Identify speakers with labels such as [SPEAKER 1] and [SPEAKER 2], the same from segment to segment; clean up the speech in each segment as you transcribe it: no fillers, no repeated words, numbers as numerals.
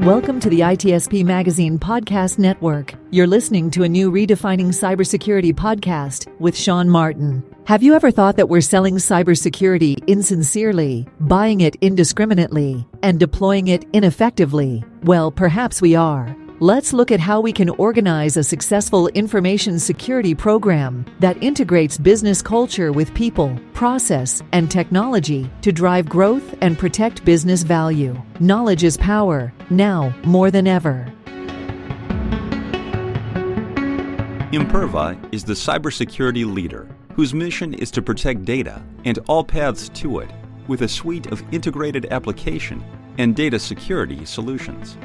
[SPEAKER 1] Welcome to the ITSP Magazine Podcast Network. You're listening to a new Redefining CyberSecurity podcast with Sean Martin. Have you ever thought that we're selling cybersecurity insincerely, buying it indiscriminately, and deploying it ineffectively? Well, perhaps we are. Let's look at how we can organize a successful information security program that integrates business culture with people, process, and technology to drive growth and protect business value. Knowledge is power, now more than ever.
[SPEAKER 2] Imperva is the cybersecurity leader whose mission is to protect data and all paths to it with a suite of integrated application and data security solutions.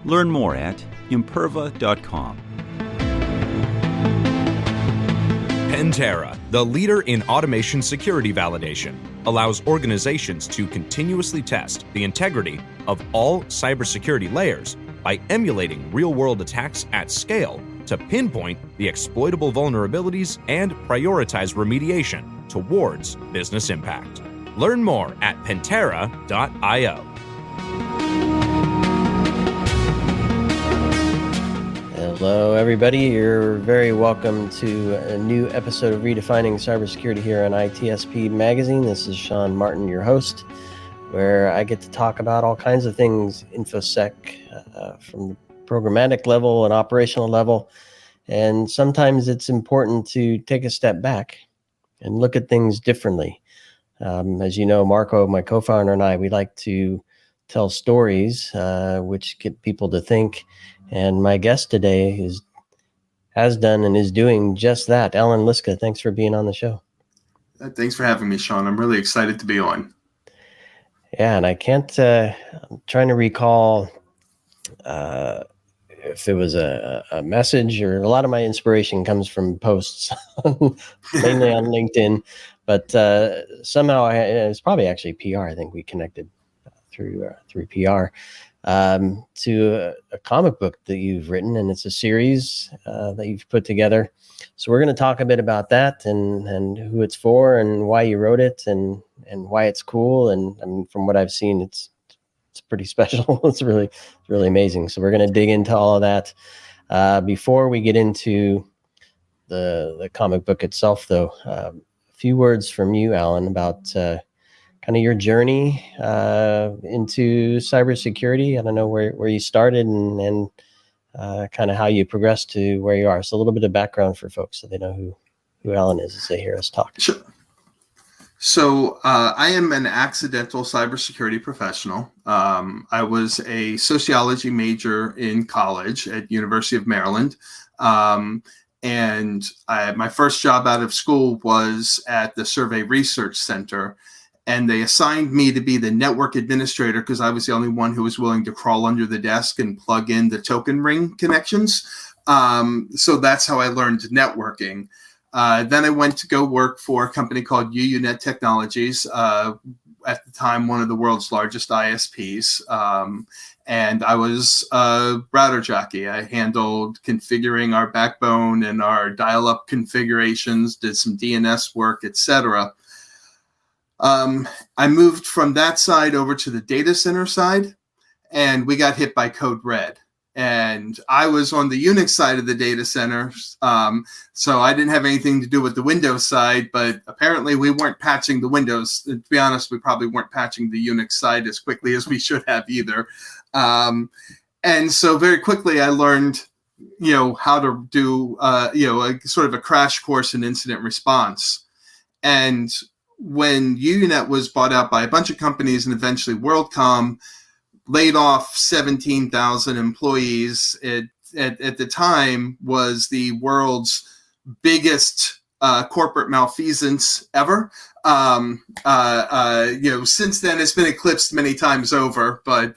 [SPEAKER 2] Learn more at imperva.com.
[SPEAKER 3] Pantera, the leader in automation security validation, allows organizations to continuously test the integrity of all cybersecurity layers by emulating real-world attacks at scale to pinpoint the exploitable vulnerabilities and prioritize remediation towards business impact. Learn more at pantera.io.
[SPEAKER 4] Hello, everybody. You're very welcome to a new episode of Redefining Cybersecurity here on ITSP Magazine. This is Sean Martin, your host, where I get to talk about all kinds of things InfoSec from the programmatic level and operational level. And sometimes it's important to take a step back and look at things differently. As you know, Marco, my co-founder, and I, we like to tell stories which get people to think. And my guest today has done and is doing just that. Allan Liska, thanks for being on the show.
[SPEAKER 5] Thanks for having me, Sean. I'm really excited to be on.
[SPEAKER 4] Yeah, and I can't, I'm trying to recall if it was a message, or a lot of my inspiration comes from posts, mainly on LinkedIn. But somehow it's probably actually PR. I think we connected through PR. To a comic book that you've written, and it's a series that you've put together. So we're going to talk a bit about that and who it's for and why you wrote it and why it's cool. And I mean, from what I've seen, it's pretty special. It's really amazing. So we're going to dig into all of that. Before we get into the comic book itself, though, a few words from you, Allan, about kind of your journey into cybersecurity. I don't know where you started and kind of how you progressed to where you are. So a little bit of background for folks so they know who Allan is as they hear us talk.
[SPEAKER 5] Sure. So I am an accidental cybersecurity professional. I was a sociology major in college at University of Maryland. And my first job out of school was at the Survey Research Center. And they assigned me to be the network administrator because I was the only one who was willing to crawl under the desk and plug in the token ring connections. So that's how I learned networking. Then I went to go work for a company called UUNet Technologies, at the time one of the world's largest ISPs. And I was a router jockey. I handled configuring our backbone and our dial-up configurations, did some DNS work, etc. I moved from that side over to the data center side, and we got hit by Code Red. And I was on the Unix side of the data center, so I didn't have anything to do with the Windows side, but apparently we weren't patching the Windows. To be honest, we probably weren't patching the Unix side as quickly as we should have either. And so very quickly I learned, how to do, a sort of a crash course in incident response. And when UUNet was bought out by a bunch of companies and eventually WorldCom laid off 17,000 employees, it at the time was the world's biggest corporate malfeasance ever. Since then it's been eclipsed many times over, but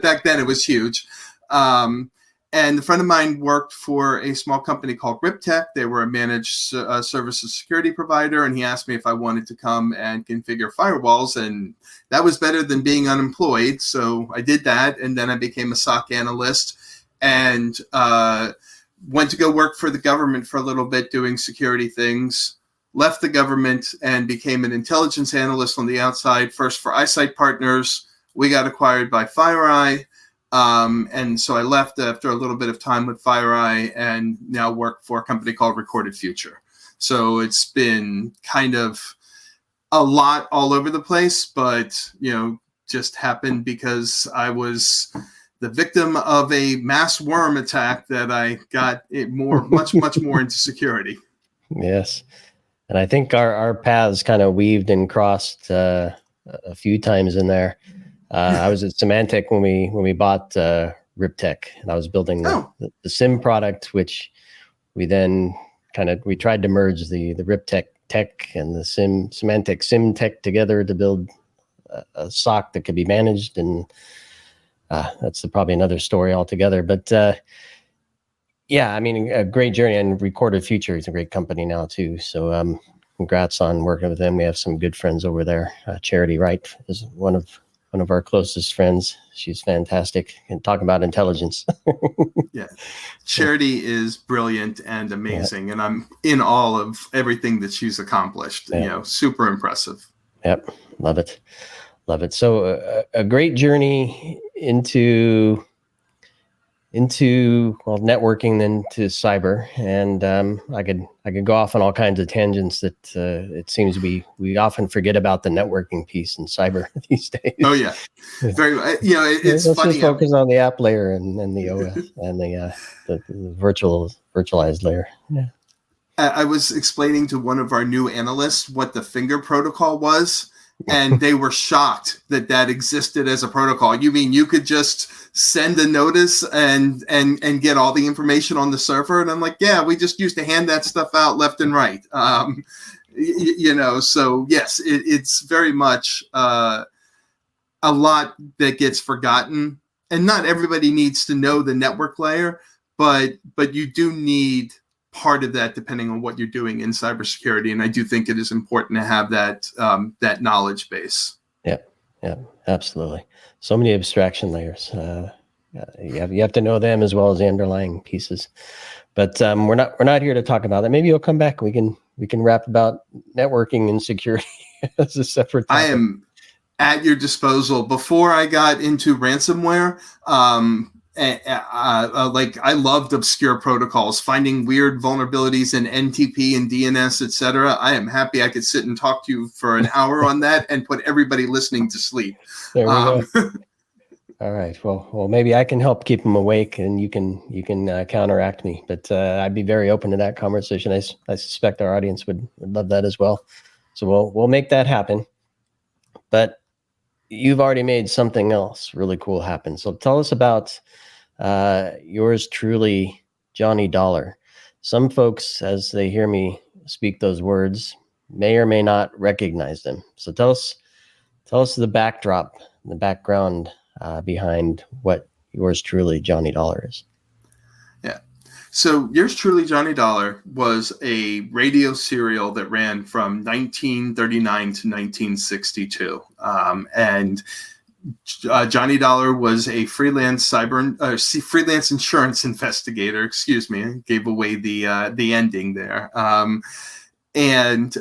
[SPEAKER 5] back then it was huge. And a friend of mine worked for a small company called Riptech. They were a managed services security provider, and he asked me if I wanted to come and configure firewalls, and that was better than being unemployed. So I did that, and then I became a SOC analyst and went to go work for the government for a little bit doing security things, left the government and became an intelligence analyst on the outside, first for Eyesight Partners. We got acquired by FireEye. And so I left after a little bit of time with FireEye and now work for a company called Recorded Future. So it's been kind of a lot all over the place, but, just happened because I was the victim of a mass worm attack that I got much more into security.
[SPEAKER 4] Yes. And I think our paths kind of weaved and crossed a few times in there. I was at Symantec when we bought RipTech, and I was building the SIM product, which we then we tried to merge the RipTech tech and the Symantec SIM tech together to build a SOC that could be managed, and that's probably another story altogether. But yeah, I mean, a great journey, and Recorded Future is a great company now too. So congrats on working with them. We have some good friends over there. Charity Wright is one of our closest friends. She's fantastic. And talk about intelligence.
[SPEAKER 5] Yeah. Charity is brilliant and amazing. And I'm in awe of everything that she's accomplished.
[SPEAKER 4] Yeah.
[SPEAKER 5] Super impressive.
[SPEAKER 4] Yep. Love it. Love it. So a great journey into networking, then to cyber. And I could go off on all kinds of tangents that it seems we often forget about the networking piece in cyber these days.
[SPEAKER 5] Oh yeah, very. It's
[SPEAKER 4] Let's
[SPEAKER 5] funny.
[SPEAKER 4] just focus on the app layer and the OS and the virtualized layer. Yeah.
[SPEAKER 5] I was explaining to one of our new analysts what the finger protocol was, and they were shocked that existed as a protocol. You mean you could just send a notice and get all the information on the server? And I'm like, yeah, we just used to hand that stuff out left and right. So yes, it's very much a lot that gets forgotten, and not everybody needs to know the network layer, but you do need part of that depending on what you're doing in cybersecurity. And I do think it is important to have that knowledge base.
[SPEAKER 4] Yeah, absolutely. So many abstraction layers. You have to know them as well as the underlying pieces. But we're not here to talk about that. Maybe you'll come back. We can wrap about networking and security as a separate topic.
[SPEAKER 5] I am at your disposal. Before I got into ransomware, I loved obscure protocols, finding weird vulnerabilities in NTP and DNS, etc. I am happy I could sit and talk to you for an hour on that and put everybody listening to sleep.
[SPEAKER 4] There we go. All right. Well, maybe I can help keep them awake, and you can counteract me. But I'd be very open to that conversation. I suspect our audience would love that as well. So we'll make that happen. But you've already made something else really cool happen. So tell us about yours truly, Johnny Dollar. Some folks, as they hear me speak those words, may or may not recognize them. So tell us the backdrop, the background behind what yours truly, Johnny Dollar is.
[SPEAKER 5] Yeah. So yours truly, Johnny Dollar, was a radio serial that ran from 1939 to 1962. And Johnny Dollar was a freelance freelance insurance investigator. Excuse me, I gave away the ending there. And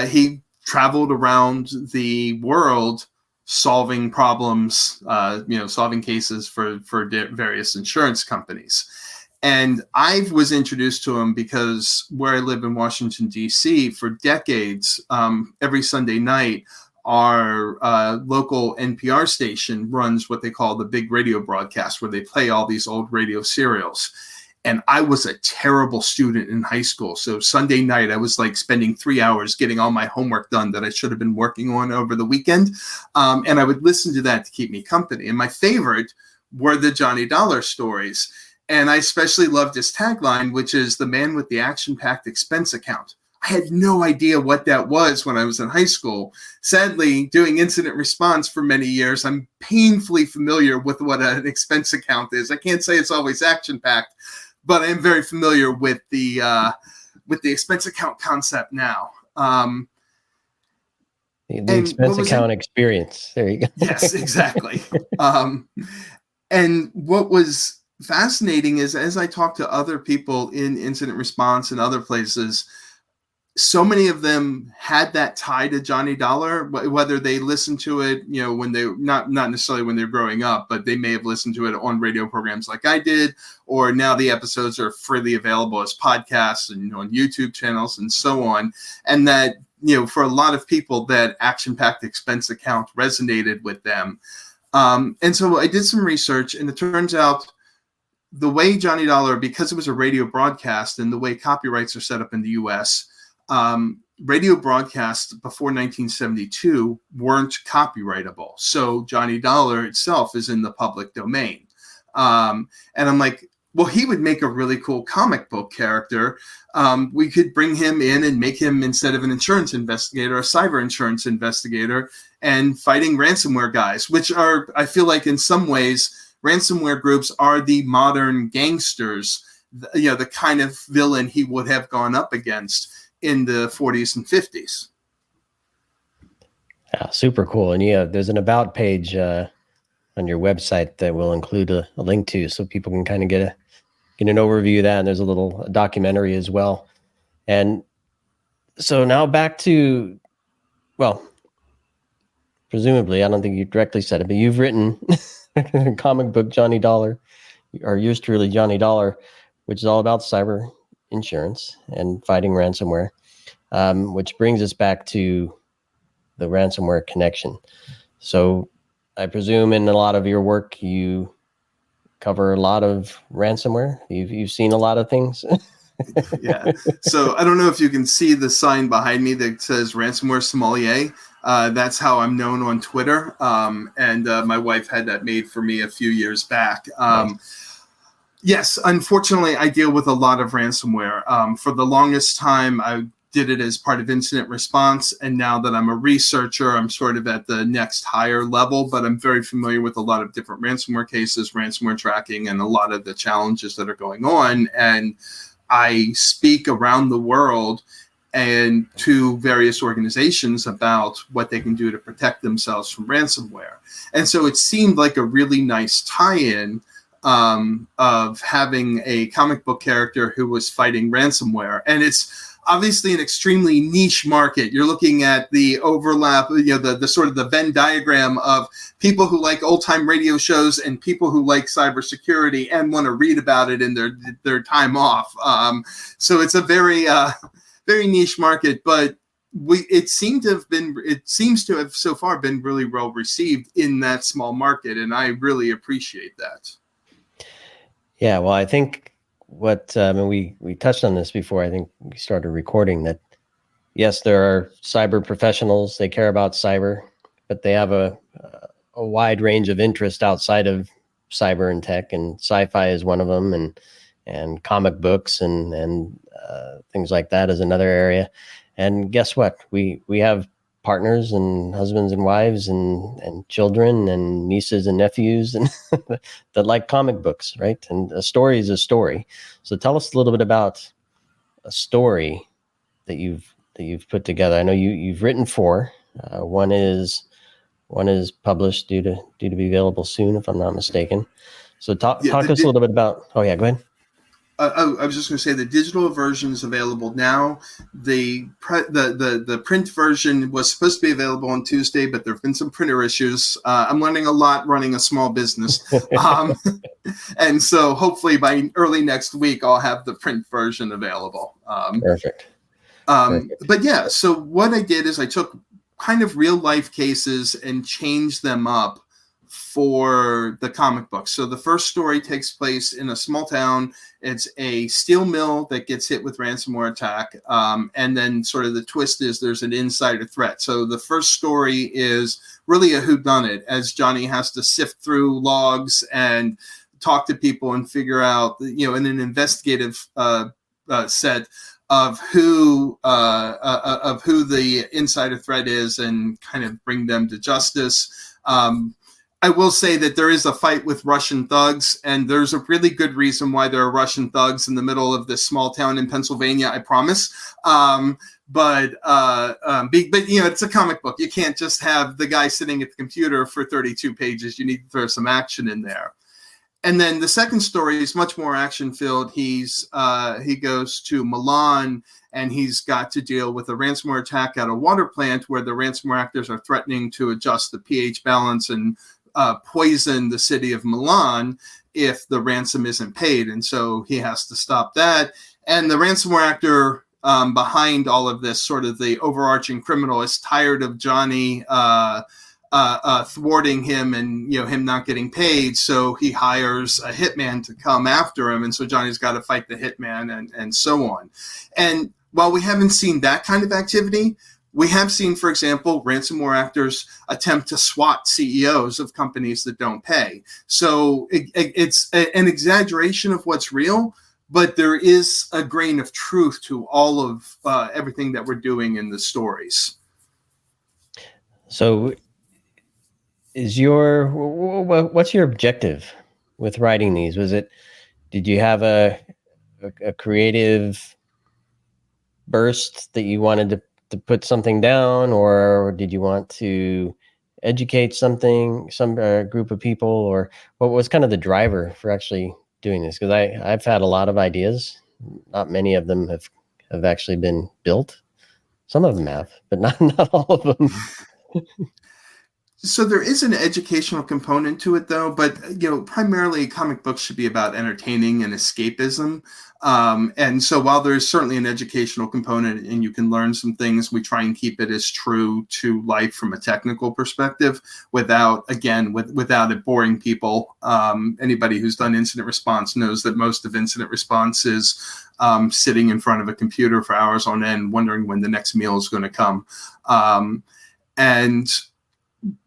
[SPEAKER 5] he traveled around the world solving problems, solving cases for various insurance companies. And I was introduced to him because where I live in Washington, D.C., for decades, every Sunday night, our local NPR station runs what they call the big radio broadcast, where they play all these old radio serials. And I was a terrible student in high school. So Sunday night, I was like spending 3 hours getting all my homework done that I should have been working on over the weekend. And I would listen to that to keep me company. And my favorite were the Johnny Dollar stories. And I especially loved his tagline, which is the man with the action-packed expense account. I had no idea what that was when I was in high school. Sadly, doing incident response for many years, I'm painfully familiar with what an expense account is. I can't say it's always action-packed, but I am very familiar with the expense account concept now.
[SPEAKER 4] The expense account experience. There you go.
[SPEAKER 5] Yes, exactly. And what was fascinating is, as I talked to other people in incident response and other places, so many of them had that tie to Johnny Dollar, whether they listened to it, when they not necessarily when they're growing up, but they may have listened to it on radio programs like I did, or now the episodes are freely available as podcasts and on YouTube channels and so on. And that, for a lot of people, that action-packed expense account resonated with them. And so I did some research, and it turns out the way Johnny Dollar, because it was a radio broadcast and the way copyrights are set up in the US, radio broadcasts before 1972 weren't copyrightable. So Johnny Dollar itself is in the public domain. And I'm like, well, he would make a really cool comic book character. We could bring him in and make him, instead of an insurance investigator, a cyber insurance investigator, and fighting ransomware guys, which are, I feel like in some ways, ransomware groups are the modern gangsters, the kind of villain he would have gone up against in the 40s and 50s.
[SPEAKER 4] Yeah, super cool. And there's an about page on your website that we'll include a link to, so people can kind of get an overview of that. And there's a little documentary as well. And so now back to, well, presumably, I don't think you directly said it, but you've written a comic book, Johnny Dollar, or yours truly, Johnny Dollar, which is all about cyber insurance and fighting ransomware, which brings us back to the ransomware connection. So I presume in a lot of your work, you cover a lot of ransomware. You've seen a lot of things.
[SPEAKER 5] Yeah. So I don't know if you can see the sign behind me that says ransomware sommelier. That's how I'm known on Twitter. And my wife had that made for me a few years back. Yes, unfortunately, I deal with a lot of ransomware. For the longest time, I did it as part of incident response. And now that I'm a researcher, I'm sort of at the next higher level, but I'm very familiar with a lot of different ransomware cases, ransomware tracking, and a lot of the challenges that are going on. And I speak around the world and to various organizations about what they can do to protect themselves from ransomware. And so it seemed like a really nice tie-in of having a comic book character who was fighting ransomware. And it's obviously an extremely niche market. You're looking at the overlap, the sort of the Venn diagram of people who like old time radio shows and people who like cybersecurity and want to read about it in their time off. So it's a very, very niche market, but it seems to have so far been really well received in that small market. And I really appreciate that.
[SPEAKER 4] Yeah, well, I think we touched on this before. I think we started recording that, yes, there are cyber professionals. They care about cyber, but they have a wide range of interest outside of cyber and tech, and sci-fi is one of them, and comic books and things like that is another area. And guess what? We have partners and husbands and wives and children and nieces and nephews and that like comic books, right? And a story is a story. So tell us a little bit about a story that you've put together. I know you've written 4. One is published due to be available soon, if I'm not mistaken. So talk to us a little bit about. Oh yeah, go ahead.
[SPEAKER 5] I was just going to say the digital version is available now. The print version was supposed to be available on Tuesday, but there have been some printer issues. I'm learning a lot running a small business. And so hopefully by early next week, I'll have the print version available.
[SPEAKER 4] Perfect.
[SPEAKER 5] But yeah, so what I did is I took kind of real life cases and changed them up for the comic book. So the first story takes place in a small town. It's a steel mill that gets hit with ransomware attack. And then sort of the twist is there's an insider threat. So the first story is really a whodunit, as Johnny has to sift through logs and talk to people and figure out, in an investigative set of who the insider threat is and kind of bring them to justice. I will say that there is a fight with Russian thugs, and there's a really good reason why there are Russian thugs in the middle of this small town in Pennsylvania, I promise. But it's a comic book. You can't just have the guy sitting at the computer for 32 pages. You need to throw some action in there. And then the second story is much more action filled. He goes to Milan, and he's got to deal with a ransomware attack at a water plant where the ransomware actors are threatening to adjust the pH balance and poison the city of Milan if the ransom isn't paid. And so he has to stop that. And the ransomware actor behind all of this, sort of the overarching criminal, is tired of Johnny thwarting him and him not getting paid, so he hires a hitman to come after him, and so Johnny's got to fight the hitman and so on. And while we haven't seen that kind of activity, we have seen, for example, ransomware actors attempt to swat CEOs of companies that don't pay. So it's an exaggeration of what's real, but there is a grain of truth to all of everything that we're doing in the stories.
[SPEAKER 4] So what's your objective with writing these? Did you have a creative burst that you wanted to put something down, or did you want to educate some group of people, or what was kind of the driver for actually doing this? Because I've had a lot of ideas. Not many of them have actually been built. Some of them have, but not all of them.
[SPEAKER 5] So there is an educational component to it, though, but primarily comic books should be about entertaining and escapism. And so while there's certainly an educational component and you can learn some things, we try and keep it as true to life from a technical perspective without it boring people. Anybody who's done incident response knows that most of incident response is sitting in front of a computer for hours on end, wondering when the next meal is going to come.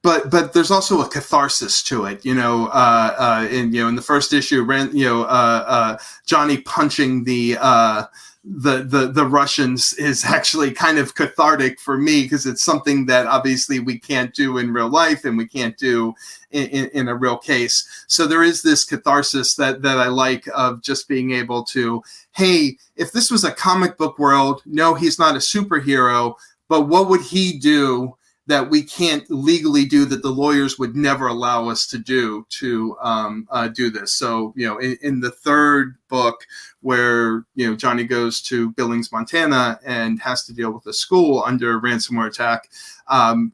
[SPEAKER 5] But there's also a catharsis to it, in the first issue, Johnny punching the Russians is actually kind of cathartic for me, because it's something that obviously we can't do in real life and we can't do in a real case. So there is this catharsis that I like, of just being able to, hey, if this was a comic book world, no, he's not a superhero, but what would he do that we can't legally do, that the lawyers would never allow us to do this? So, in the third book, where, Johnny goes to Billings, Montana, and has to deal with a school under a ransomware attack,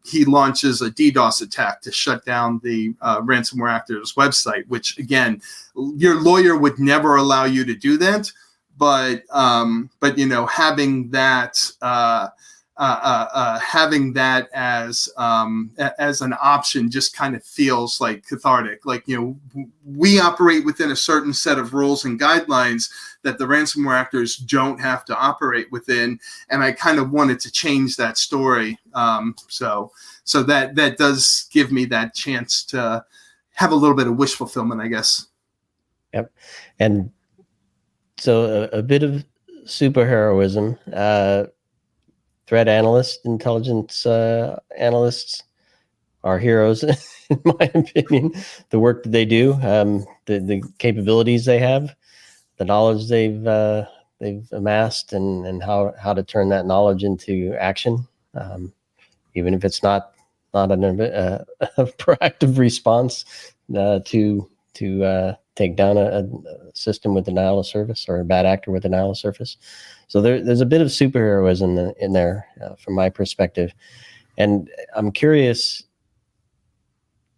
[SPEAKER 5] he launches a DDoS attack to shut down the ransomware actor's website, which, again, your lawyer would never allow you to do that. But having that, having that as an option just kind of feels like cathartic. Like, we operate within a certain set of rules and guidelines that the ransomware actors don't have to operate within, and I kind of wanted to change that story. So that does give me that chance to have a little bit of wish fulfillment, I guess.
[SPEAKER 4] Yep. And so a bit of superheroism. Threat analysts, intelligence analysts are heroes, in my opinion. The work that they do, the capabilities they have, the knowledge they've amassed, and how to turn that knowledge into action, even if it's not a proactive response to take down a system with denial of service, or a bad actor with denial of service. So there's a bit of superheroism in there from my perspective. And I'm curious,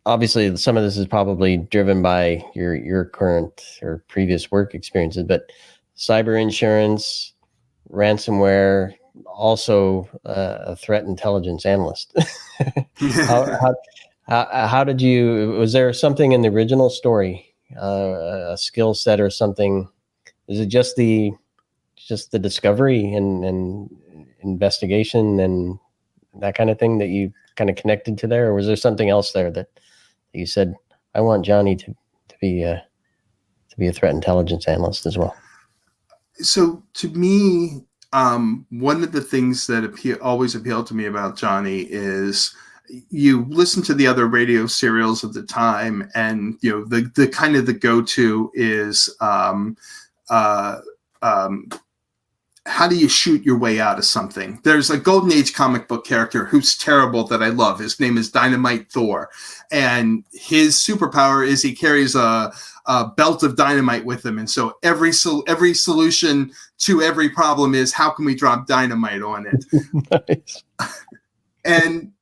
[SPEAKER 4] obviously some of this is probably driven by your current or previous work experiences, but cyber insurance, ransomware, also a threat intelligence analyst. How did you, was there something in the original story, a skill set or something? Is it just the discovery and investigation and that kind of thing that you kind of connected to there, or was there something else there that you said, I want Johnny to be a threat intelligence analyst as well?
[SPEAKER 5] So to me, one of the things that always appealed to me about Johnny is, you listen to the other radio serials of the time, and the kind of the go-to is how do you shoot your way out of something? There's a Golden Age comic book character who's terrible that I love. His name is Dynamite Thor. And his superpower is he carries a belt of dynamite with him. And so every solution to every problem is, how can we drop dynamite on it?
[SPEAKER 4] Nice.
[SPEAKER 5] And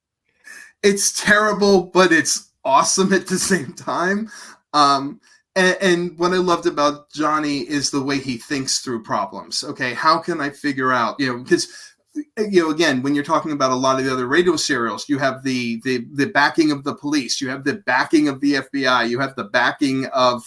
[SPEAKER 5] it's terrible, but it's awesome at the same time. And what I loved about Johnny is the way he thinks through problems. Okay, how can I figure out, because, again, when you're talking about a lot of the other radio serials, you have the backing of the police, you have the backing of the FBI, you have the backing of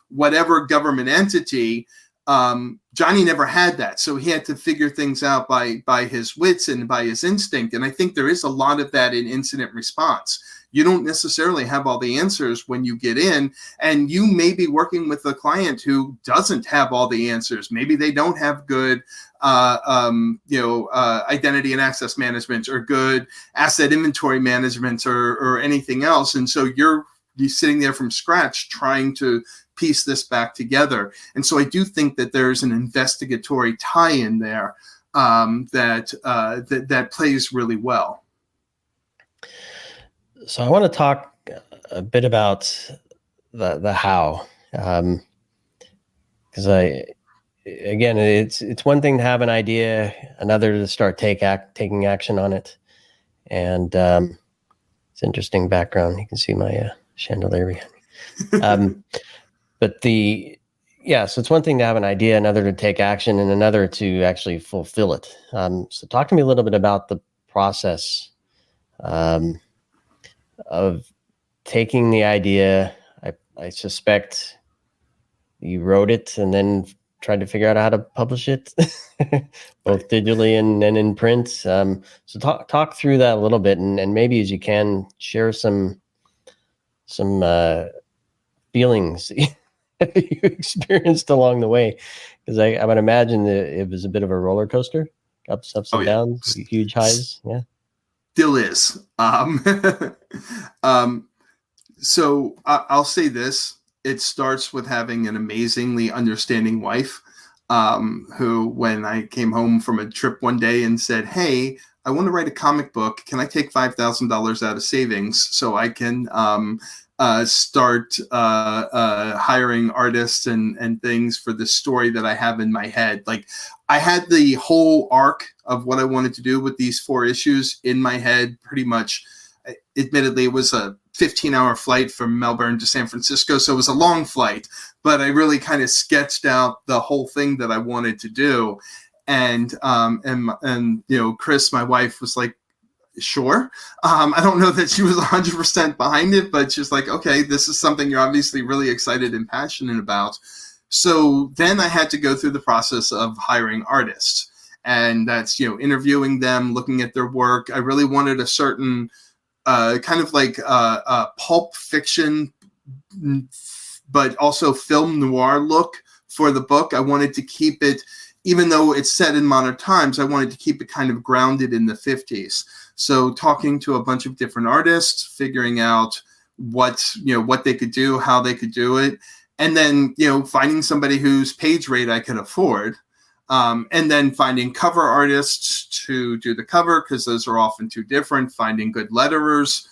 [SPEAKER 5] whatever government entity. Johnny never had that. So he had to figure things out by his wits and by his instinct. And I think there is a lot of that in incident response. You don't necessarily have all the answers when you get in, and you may be working with a client who doesn't have all the answers. Maybe they don't have good, identity and access management or good asset inventory management or anything else. And so you're sitting there from scratch trying to piece this back together. And so I do think that there's an investigatory tie-in there that plays really well.
[SPEAKER 4] So I want to talk a bit about the how, because it's one thing to have an idea, another to start taking action on it, and it's interesting background. You can see my chandelier behind me. So it's one thing to have an idea, another to take action, and another to actually fulfill it. So talk to me a little bit about the process of taking the idea. I suspect you wrote it and then tried to figure out how to publish it, both digitally and in print. So talk through that a little bit, and maybe as you can share some feelings that you experienced along the way, because I would imagine that it was a bit of a roller coaster, ups and downs, huge highs. Yeah.
[SPEAKER 5] Still is. So I'll say this. It starts with having an amazingly understanding wife, who, when I came home from a trip one day and said, "Hey, I want to write a comic book. Can I take $5,000 out of savings so I can start hiring artists and things for the story that I have in my head?" Like, I had the whole arc of what I wanted to do with these 4 issues in my head pretty much. Admittedly, it was a 15-hour flight from Melbourne to San Francisco, so it was a long flight, but I really kind of sketched out the whole thing that I wanted to do. And Chris, my wife, was like, sure. I don't know that she was 100% behind it, but she's like, okay, this is something you're obviously really excited and passionate about. So then I had to go through the process of hiring artists, and that's, interviewing them, looking at their work. I really wanted a certain kind of like pulp fiction, but also film noir look for the book. I wanted to keep it, even though it's set in modern times, I wanted to keep it kind of grounded in the 50s. So talking to a bunch of different artists, figuring out what they could do, how they could do it, and then, finding somebody whose page rate I could afford, and then finding cover artists to do the cover, because those are often too different, finding good letterers,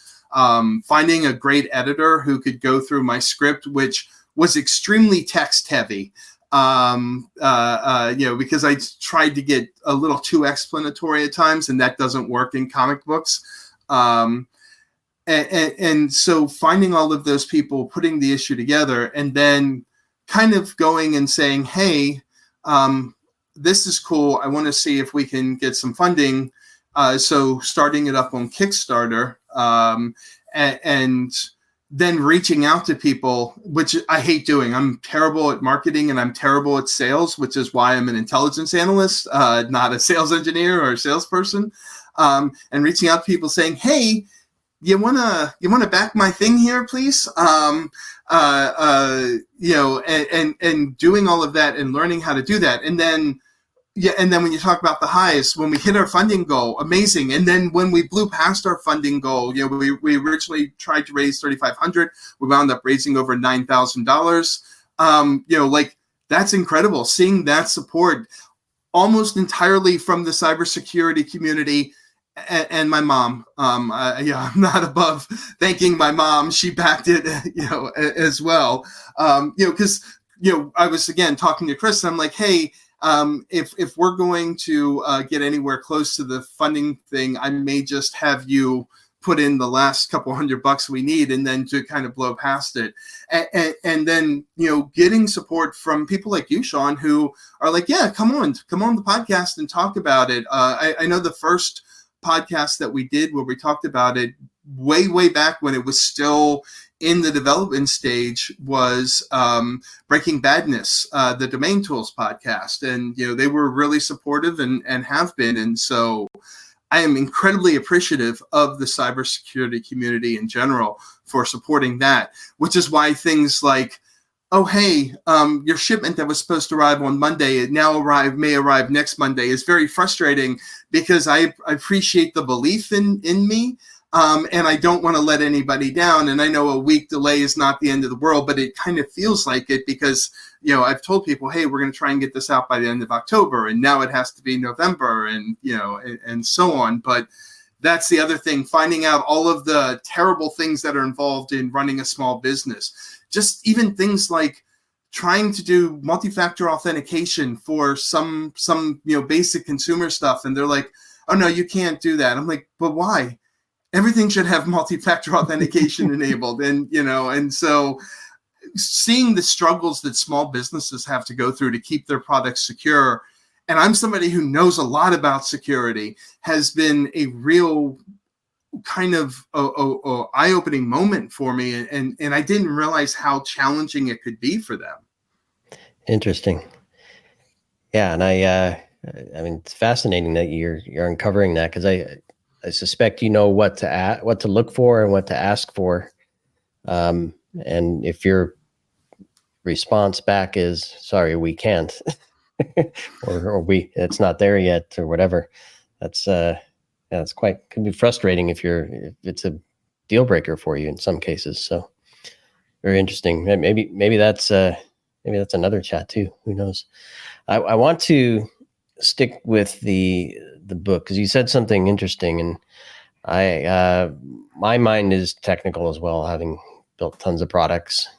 [SPEAKER 5] finding a great editor who could go through my script, which was extremely text heavy. Because I tried to get a little too explanatory at times, and that doesn't work in comic books. And so finding all of those people, putting the issue together, and then kind of going and saying, hey, this is cool. I want to see if we can get some funding. So starting it up on Kickstarter, and then reaching out to people, which I hate doing. I'm terrible at marketing and I'm terrible at sales, which is why I'm an intelligence analyst, not a sales engineer or a salesperson. And reaching out to people saying, hey, you wanna back my thing here, please? And doing all of that and learning how to do that. And then when you talk about the highs, when we hit our funding goal, amazing. And then when we blew past our funding goal, we originally tried to raise $3,500. We wound up raising over $9,000. That's incredible. Seeing that support, almost entirely from the cybersecurity community and my mom. I'm not above thanking my mom. She backed it, as well. Because I was again talking to Chris, and I'm like, hey, if we're going to get anywhere close to the funding thing, I may just have you put in the last couple $100 we need, and then to kind of blow past it. And then, getting support from people like you, Sean, who are like, yeah, come on the podcast and talk about it. I know the first podcast that we did where we talked about it way back when it was still in the development stage was Breaking Badness, the Domain Tools podcast. And, they were really supportive and have been. And so I am incredibly appreciative of the cybersecurity community in general for supporting that, which is why things like, oh, hey, your shipment that was supposed to arrive on Monday, it now may arrive next Monday, is very frustrating, because I appreciate the belief in me. And I don't want to let anybody down. And I know a week delay is not the end of the world, but it kind of feels like it, because, I've told people, hey, we're going to try and get this out by the end of October, and now it has to be November, and, and so on. But that's the other thing, finding out all of the terrible things that are involved in running a small business. Just even things like trying to do multi-factor authentication for some basic consumer stuff. And they're like, oh, no, you can't do that. I'm like, but why? Everything should have multi-factor authentication enabled. And, and so seeing the struggles that small businesses have to go through to keep their products secure, and I'm somebody who knows a lot about security, has been a real kind of eye-opening moment for me. And I didn't realize how challenging it could be for them.
[SPEAKER 4] Interesting. Yeah. And I mean, it's fascinating that you're uncovering that, because I suspect what to look for and what to ask for. And if your response back is, sorry, we can't, or it's not there yet, or whatever, that's can be frustrating if it's a deal breaker for you in some cases. So very interesting. Maybe that's another chat too. Who knows? I want to stick with the book, because you said something interesting, and my mind is technical as well, having built tons of products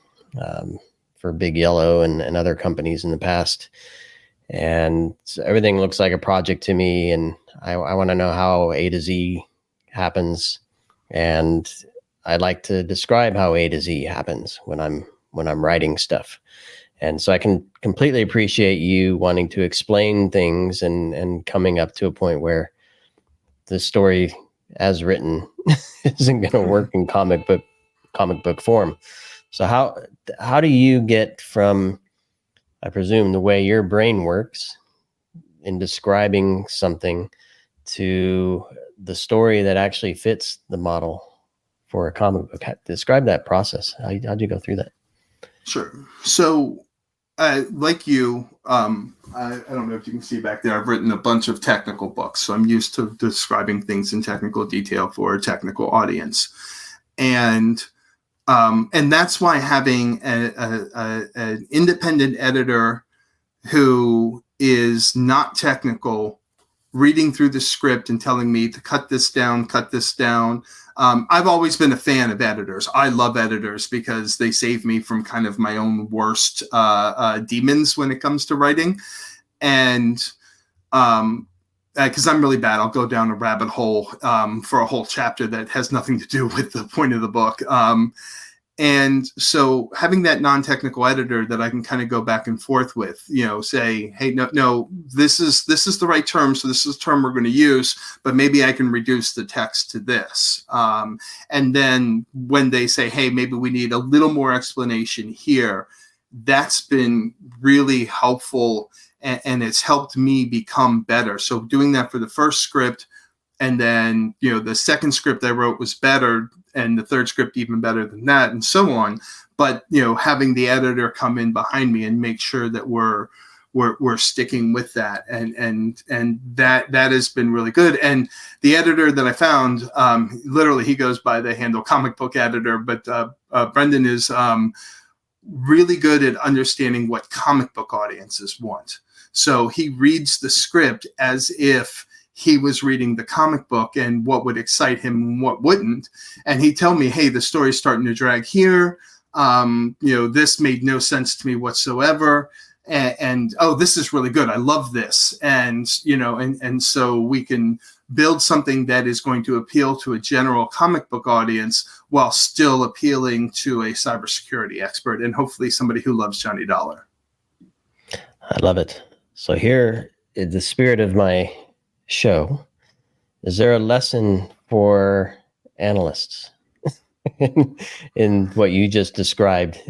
[SPEAKER 4] for Big Yellow and other companies in the past, and so everything looks like a project to me, and I want to know how A to Z happens, and I like to describe how A to Z happens when I'm writing stuff. And so I can completely appreciate you wanting to explain things and coming up to a point where the story as written isn't going to work in comic book form. So how do you get from, I presume, the way your brain works in describing something to the story that actually fits the model for a comic book? Describe that process. How'd you go through that?
[SPEAKER 5] Sure. So, like you, I don't know if you can see back there, I've written a bunch of technical books. So I'm used to describing things in technical detail for a technical audience. And that's why having an independent editor who is not technical, reading through the script and telling me to cut this down. I've always been a fan of editors. I love editors because they save me from kind of my own worst demons when it comes to writing. And because I'm really bad, I'll go down a rabbit hole for a whole chapter that has nothing to do with the point of the book. And so having that non-technical editor that I can kind of go back and forth with, say, hey, no, this is the right term. So this is the term we're going to use, but maybe I can reduce the text to this. And then when they say, hey, maybe we need a little more explanation here, that's been really helpful. And it's helped me become better. So doing that for the first script, and then, the second script I wrote was better, and the third script even better than that, and so on. But, having the editor come in behind me and make sure that we're sticking with that. And that has been really good. And the editor that I found, literally he goes by the handle comic book editor, but Brendan is really good at understanding what comic book audiences want. So he reads the script as if he was reading the comic book and what would excite him and what wouldn't. And he'd tell me, hey, the story's starting to drag here. This made no sense to me whatsoever. And oh, this is really good. I love this. And so we can build something that is going to appeal to a general comic book audience while still appealing to a cybersecurity expert and hopefully somebody who loves Johnny Dollar.
[SPEAKER 4] I love it. So here, in the spirit of my show, is there a lesson for analysts in what you just described?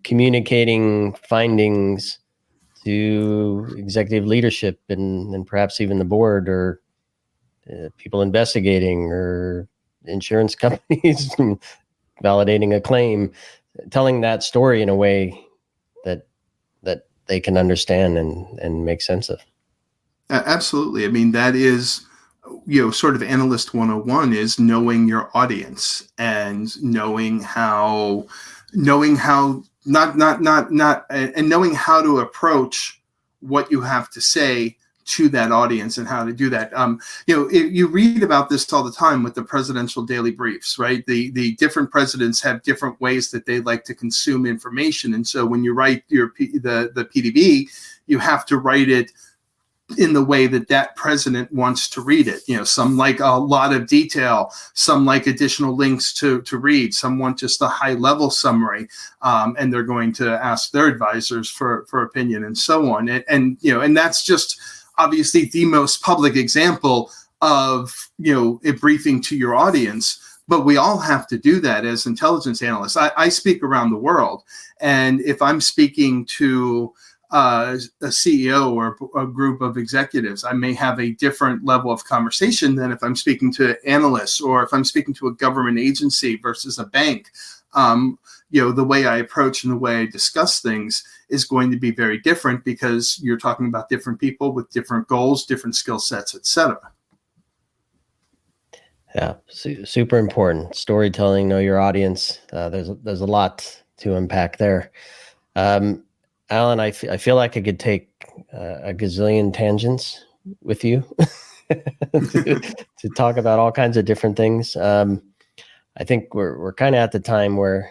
[SPEAKER 4] Communicating findings to executive leadership and perhaps even the board or people investigating or insurance companies validating a claim, telling that story in a way that they can understand and make sense of.
[SPEAKER 5] Absolutely. I mean, that is, sort of analyst 101 is knowing your audience and knowing how to approach what you have to say to that audience and how to do that. You read about this all the time with the presidential daily briefs, right? The different presidents have different ways that they like to consume information. And so when you write the PDB, you have to write it in the way that president wants to read it. Some like a lot of detail, some like additional links to read, some want just a high level summary, and they're going to ask their advisors for opinion and so on. And that's just obviously the most public example of, a briefing to your audience. But we all have to do that as intelligence analysts. I speak around the world, and if I'm speaking to a CEO or a group of executives, I may have a different level of conversation than if I'm speaking to analysts or if I'm speaking to a government agency versus a bank. The way I approach and the way I discuss things is going to be very different because you're talking about different people with different goals, different skill sets, etc.
[SPEAKER 4] Yeah, super important. Storytelling, know your audience. There's a lot to unpack there. Allan, I feel like I could take a gazillion tangents with you to talk about all kinds of different things. I think we're kind of at the time where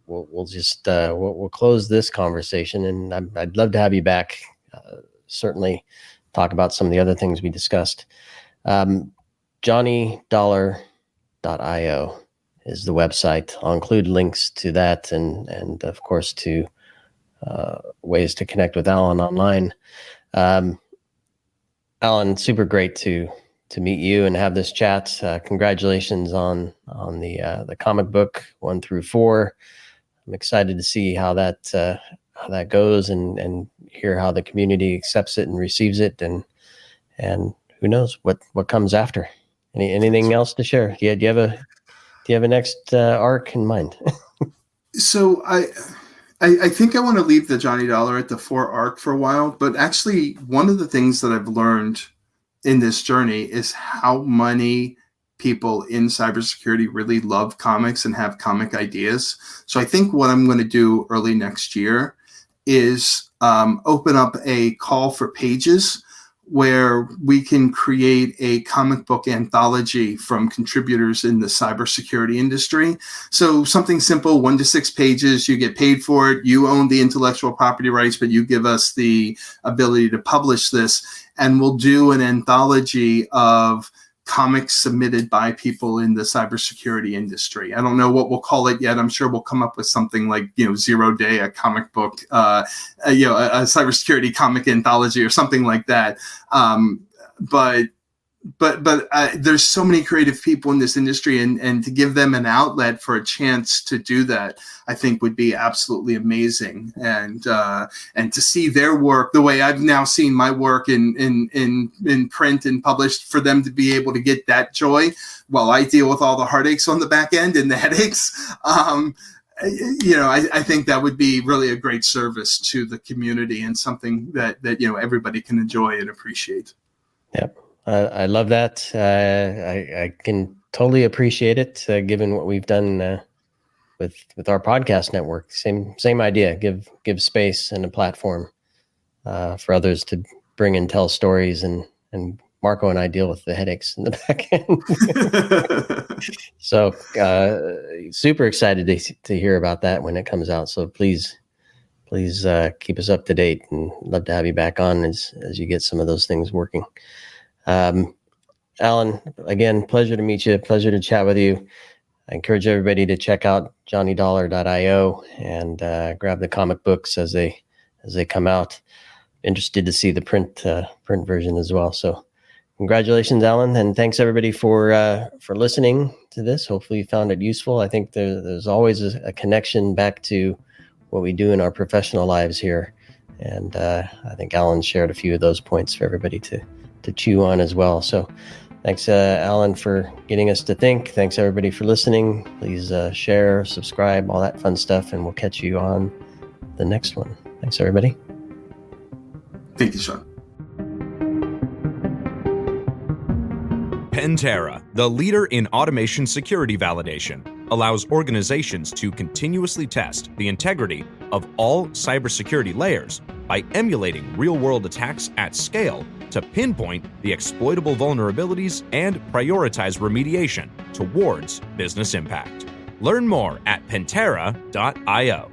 [SPEAKER 4] we'll close this conversation, and I'd love to have you back. Certainly, talk about some of the other things we discussed. JohnnyDollar.io is the website. I'll include links to that and of course to ways to connect with Allan online. Allan, super great to meet you and have this chat. Congratulations on the comic book 1 through 4. I'm excited to see how that goes and hear how the community accepts it and receives it, and who knows what comes after. Anything else to share? Do you have a next arc in mind?
[SPEAKER 5] So I think I want to leave the Johnny Dollar at the 4 arc for a while, but actually one of the things that I've learned in this journey is how many people in cybersecurity really love comics and have comic ideas. So I think what I'm going to do early next year is open up a call for pages where we can create a comic book anthology from contributors in the cybersecurity industry. So something simple, 1 to 6 pages, you get paid for it, you own the intellectual property rights, but you give us the ability to publish this, and we'll do an anthology of comics submitted by people in the cybersecurity industry. I don't know what we'll call it yet. I'm sure we'll come up with something like, 0 Day, a comic book, a cybersecurity comic anthology or something like that. But there's so many creative people in this industry, and to give them an outlet for a chance to do that, I think would be absolutely amazing. And to see their work the way I've now seen my work in print and published, for them to be able to get that joy while I deal with all the heartaches on the back end and the headaches. I think that would be really a great service to the community and something that everybody can enjoy and appreciate.
[SPEAKER 4] Yep. I love that. I can totally appreciate it, given what we've done with our podcast network. Same idea. Give space and a platform for others to bring and tell stories, and Marco and I deal with the headaches in the back end. So super excited to hear about that when it comes out. So please keep us up to date, and love to have you back on as you get some of those things working. Allan, again, pleasure to meet you. Pleasure to chat with you. I encourage everybody to check out johnnydollar.io and grab the comic books as they come out. Interested to see the print version as well. So congratulations, Allan, and thanks everybody for listening to this. Hopefully you found it useful. I think there's always a connection back to what we do in our professional lives here. And I think Allan shared a few of those points for everybody to chew on as well. So thanks, Allan, for getting us to think. Thanks, everybody, for listening. Please share, subscribe, all that fun stuff, and we'll catch you on the next one. Thanks, everybody.
[SPEAKER 5] Thank you, Sean.
[SPEAKER 3] Pantera, the leader in automation security validation, allows organizations to continuously test the integrity of all cybersecurity layers by emulating real-world attacks at scale to pinpoint the exploitable vulnerabilities and prioritize remediation towards business impact. Learn more at pantera.io.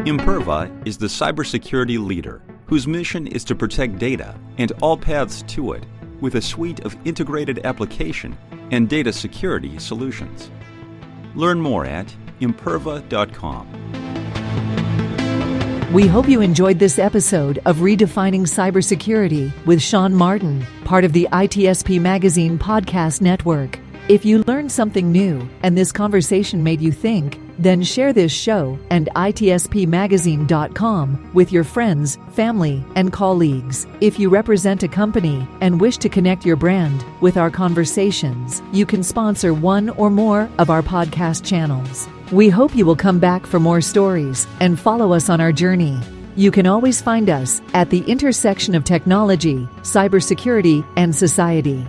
[SPEAKER 2] Imperva is the cybersecurity leader whose mission is to protect data and all paths to it with a suite of integrated application and data security solutions. Learn more at imperva.com.
[SPEAKER 1] We hope you enjoyed this episode of Redefining Cybersecurity with Sean Martin, part of the ITSP Magazine podcast network. If you learned something new and this conversation made you think, then share this show and itspmagazine.com with your friends, family, and colleagues. If you represent a company and wish to connect your brand with our conversations, you can sponsor one or more of our podcast channels. We hope you will come back for more stories and follow us on our journey. You can always find us at the intersection of technology, cybersecurity, and society.